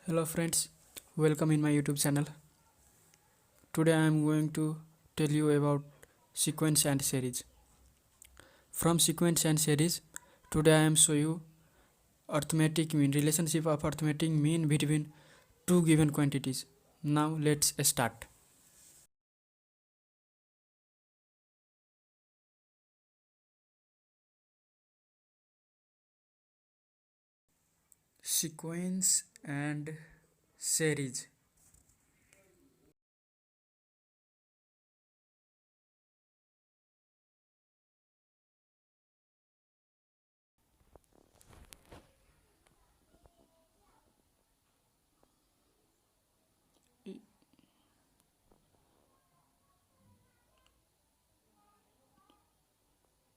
Hello friends, welcome in my YouTube channel. Today I am going to tell you about sequence and series. From sequence and series, today I am show you arithmetic mean, relationship of arithmetic mean between two given quantities. Now let's start. Sequence and series.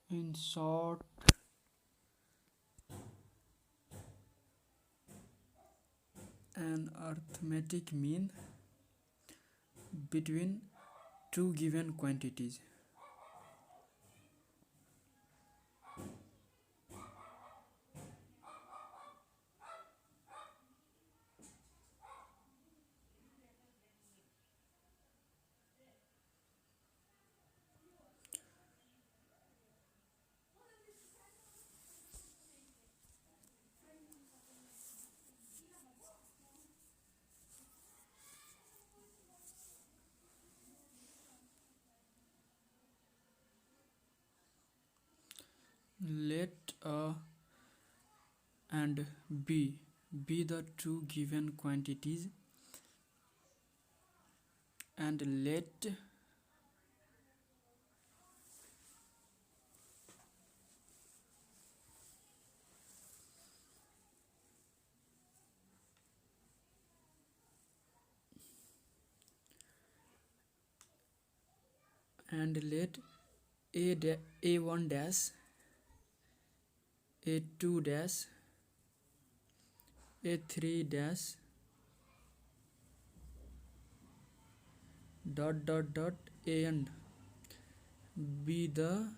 In short, an arithmetic mean between two given quantities. Let A and B be the two given quantities, and let A1 dash, A2 dash, A3 dash dot and be the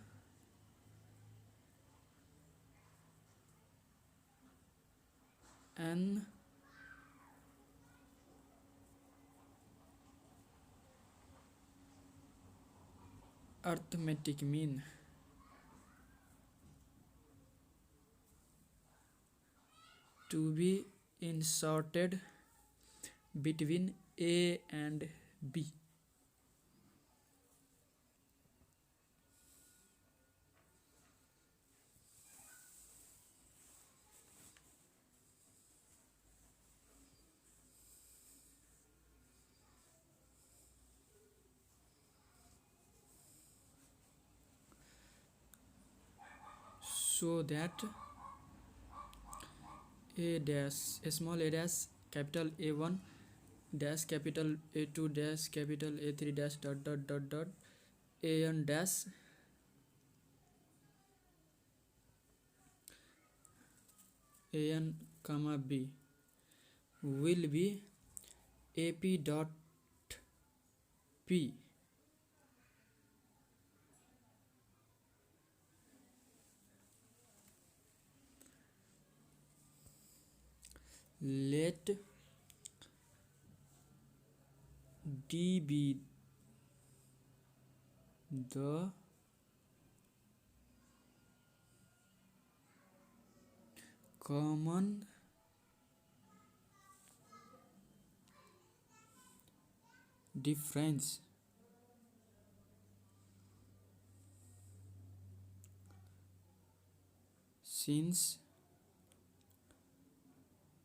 n arithmetic mean to be inserted between A and B. So that A dash, small a dash, capital A1 dash, capital A2 dash, capital A3 dash dot an dash an comma B will be AP dot P. Let D be the common difference since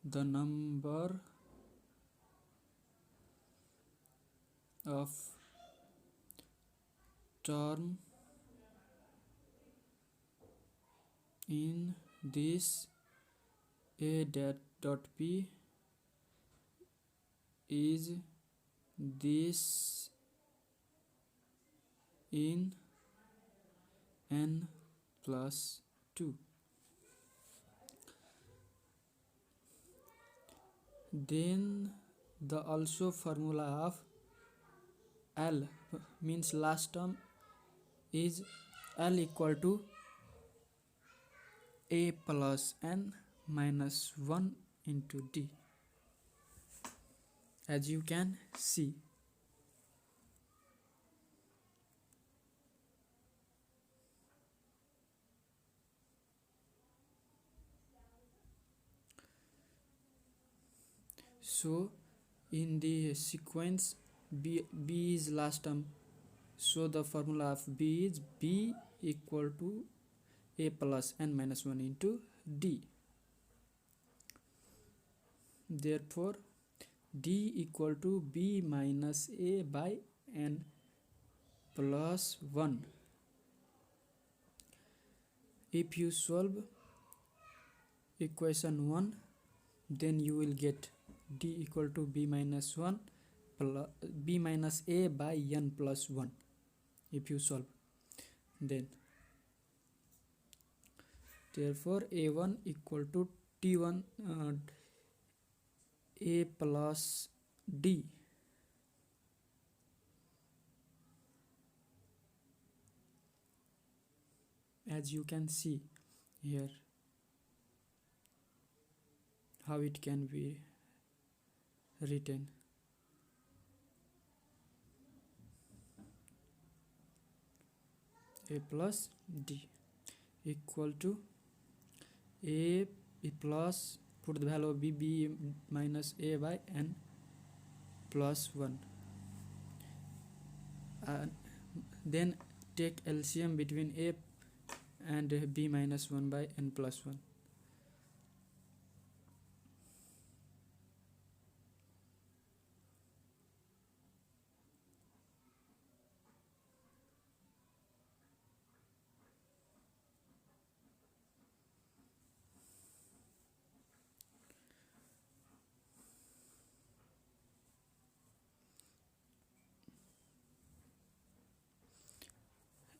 the number of term in this A dot P is this in n plus 2. Then the also formula of L means last term is L equal to A plus n minus 1 into D. as you can see. So in the sequence, b is last term, so the formula of b is b equal to a plus n minus 1 into d. Therefore d equal to b minus a by n plus 1. If you solve equation 1, then you will get d equal to b minus 1 plus b minus a by n plus 1. If you solve, then therefore a1 equal to t1 a plus d. As you can see here, how it can be written. A plus d equal to a plus, put the value of b minus a by n plus 1, and then take LCM between a and b minus 1 by n plus 1.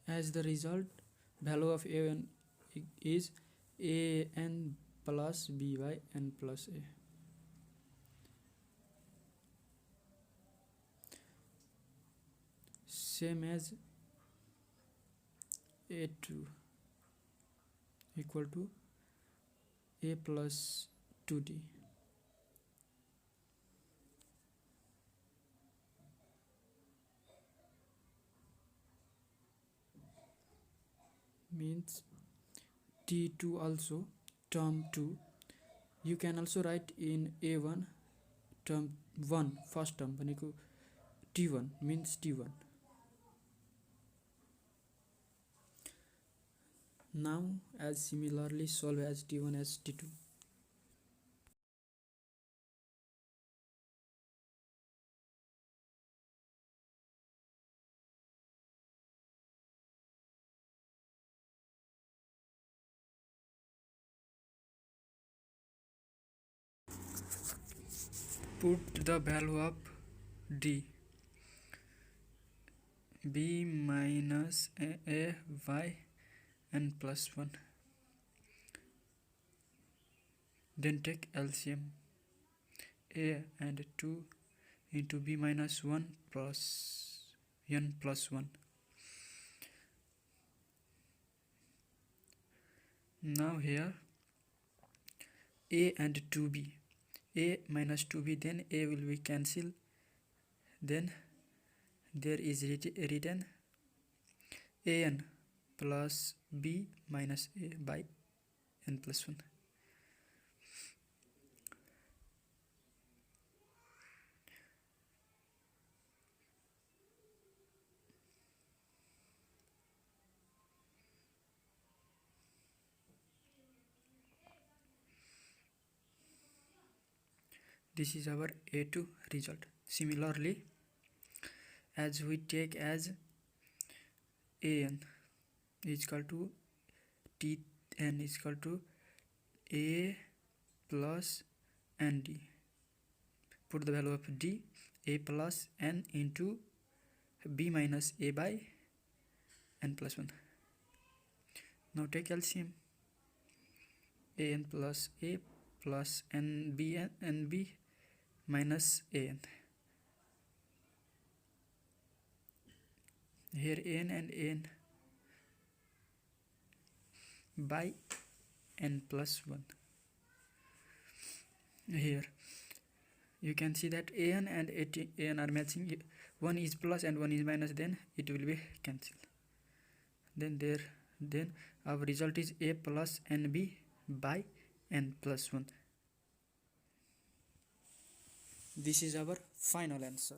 As the result, value of a1 is a n plus b by n plus a. Same as a2 equal to a plus 2d. Means t2 also term 2. You can also write in a1 term 1 first term t1 means t1. Now as similarly solve as t1 as t2. Put the value of d, b minus a by n plus 1. Then take LCM, a and 2 into b minus 1 plus n plus 1. Now here a and 2b, a minus 2b, then a will be cancelled, then there is written an plus b minus a by n plus 1. This is our a2 result. Similarly, as we take as an is equal to tn is equal to a plus nd. Put the value of d, a plus n into b minus a by n plus 1. Now take LCM, an plus a plus nb minus an. Here an and an by n plus 1. Here you can see that an and an are matching. One is plus and one is minus, then it will be cancelled. Then our result is a plus nb by n plus 1. This is our final answer.